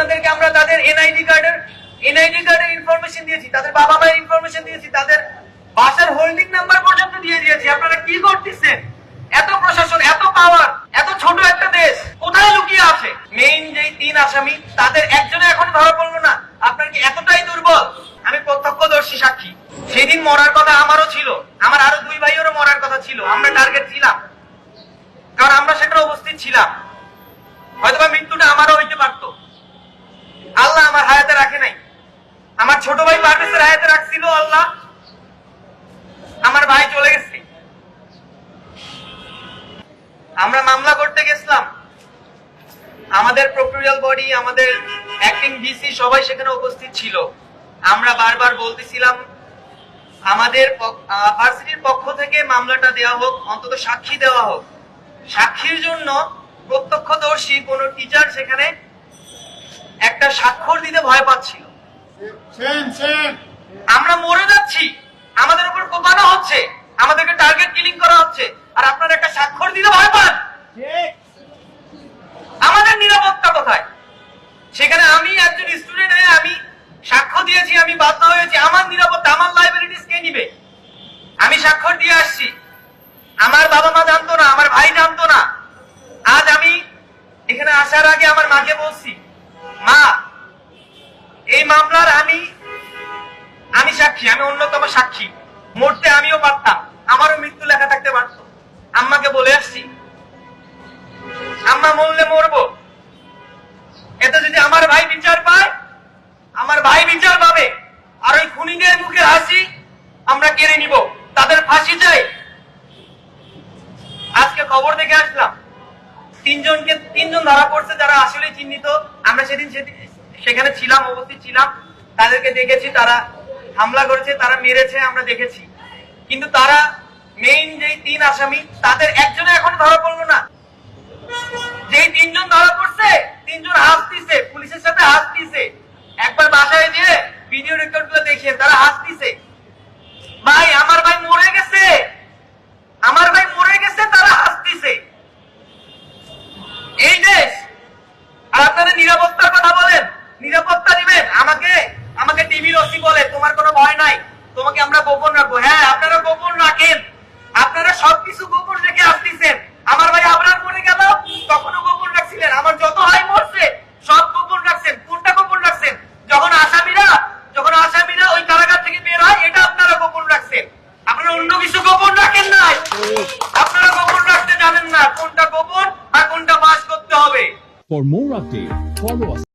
আপনাদেরকে আমরা তাদের এনআইডি কার্ডের ইনফরমেশন দিয়েছি, তাদের বাবা মায়ের ইনফরমেশন দিয়েছি, তাদের বাসার হোল্ডিং নাম্বার পর্যন্ত দিয়ে দিয়েছি। আপনারা কি করতেছেন? এত প্রশাসন, এত পাওয়ার, এত ছোট একটা দেশ কোথায় লুকিয়ে আছে? মেইন যেই 3 আসামি তাদের একজনে এখন ধরা পড়লো না। আপনার কি এতটাই দুর্বল? আমি প্রত্যক্ষদর্শী সাক্ষী। সেদিন মরার কথা আমারও ছিল, আমার আরো 2 ভাইয়েরও মরার কথা ছিল। আমরা টার্গেট ছিলাম, কারণ আমরা সেখানে উপস্থিত ছিলাম। হয়তোবা মৃত্যুটা আমারও হইতে পারত, আল্লাহ আমার হায়াতে রাখে নাই। আমার ছোট ভাই পারভেজের হায়াতে রাখছিল আল্লাহ, আমার ভাই চলে গেছে। আমরা মামলা করতে গেছিলাম, আমাদের প্রক্টোরিয়াল বডি, আমাদের অ্যাক্টিং ডিসি সবাই সেখানে উপস্থিত ছিল। আমরা বারবার বলতেছিলাম আমাদের ভার্সিটির পক্ষ থেকে মামলাটা দেওয়া হোক, অন্তত সাক্ষী দেওয়া হোক। সাক্ষীর জন্য প্রত্যক্ষদর্শী কোন টিচার সেখানে একটা স্বাক্ষর দিতে ভয় পাচ্ছিল। আমরা মরে যাচ্ছি, আমাদের উপর কোপানো হচ্ছে, আমাদেরকে টার্গেট কিলিং করা হচ্ছে, আর আপনারা একটা স্বাক্ষর দিতে ভয় পান। আমাদের নিরাপত্তা কোথায়? সেখানে আমি একজন স্টুডেন্ট হয়ে আমি সাক্ষ্য দিয়েছি, আমি বাধ্য হয়েছি। আমার নিরাপত্তা, আমার লাইবিলিটিস কে নিবে? আমি স্বাক্ষর দিয়ে আসছি, আমার বাবা মা জানতো না, আমার ভাই জানতো না। আজ আমি এখানে আসার আগে আমার মাকে বলছি, মা এই মামলার আমি সাক্ষী, আমি অন্যতম সাক্ষী। মরতে আমিও পারতাম, আমারও মৃত্যু লেখা থাকতে পারতো। আম্মাকে বলে আসছি, আম্মা মরলে মরবো, এতে যদি আমার ভাই বিচার পায়, আমার ভাই বিচার পাবে। আর ওই খুনিদের মুখে হাসি আমরা কেড়ে নিব, তাদের ফাঁসি চাই। আজকে খবর দেখে আসলাম 3জন ধরা পড়ছে যারা আসলে চিহ্নিত। আমরা সেদিন সেখানে ছিলাম, উপস্থিত ছিলাম, তাদেরকে দেখেছি, তারা হামলা করেছে, তারা মেরেছে, আমরা দেখেছি। কিন্তু তারা মেইন যেই 3 আসামি তাদের একজনে এখন ধরা পড়লো না। যেই 3 জন ধরা পড়ছে, 3 জন হাসতিছে, পুলিশের সাথে হাসতিছে। একবার বাসায় গিয়ে ভিডিও রেকর্ড গুলো দেখেন, তারা হাসতিছে। ভাই আমার ভাই মরে গেছে, আমার ভাই মরে গেছে, তারা হাসতিছে। এই দেশ। আর আপনাদের নিরাপত্তার কথা বলেন, নিরাপত্তা দিবেন আমাকে টিভির ওসি বলে তোমার কোনো ভয় নাই, তোমাকে আমরা গোপন রাখবো। হ্যাঁ, আপনারা গোপন রাখেন, আপনারা সবকিছু গোপন রেখে আসতেছেন। আমার ভাই আবরার মরে গেল, তখনও গোপন রাখছিলেন। আমার যত ভাই মরছে সব গোপন রাখছেন। কোনটা গোপন রাখছেন? যখন আসামিরা ওই কারাগার থেকে বের হয়, এটা আপনারা গোপন রাখছেন। আপনারা অন্য কিছু গোপন রাখেন নাই। আপনারা গোপন রাখতে জানেন না কোনটা গোপন আর কোনটা ফাঁস করতে হবে। For more updates, follow us.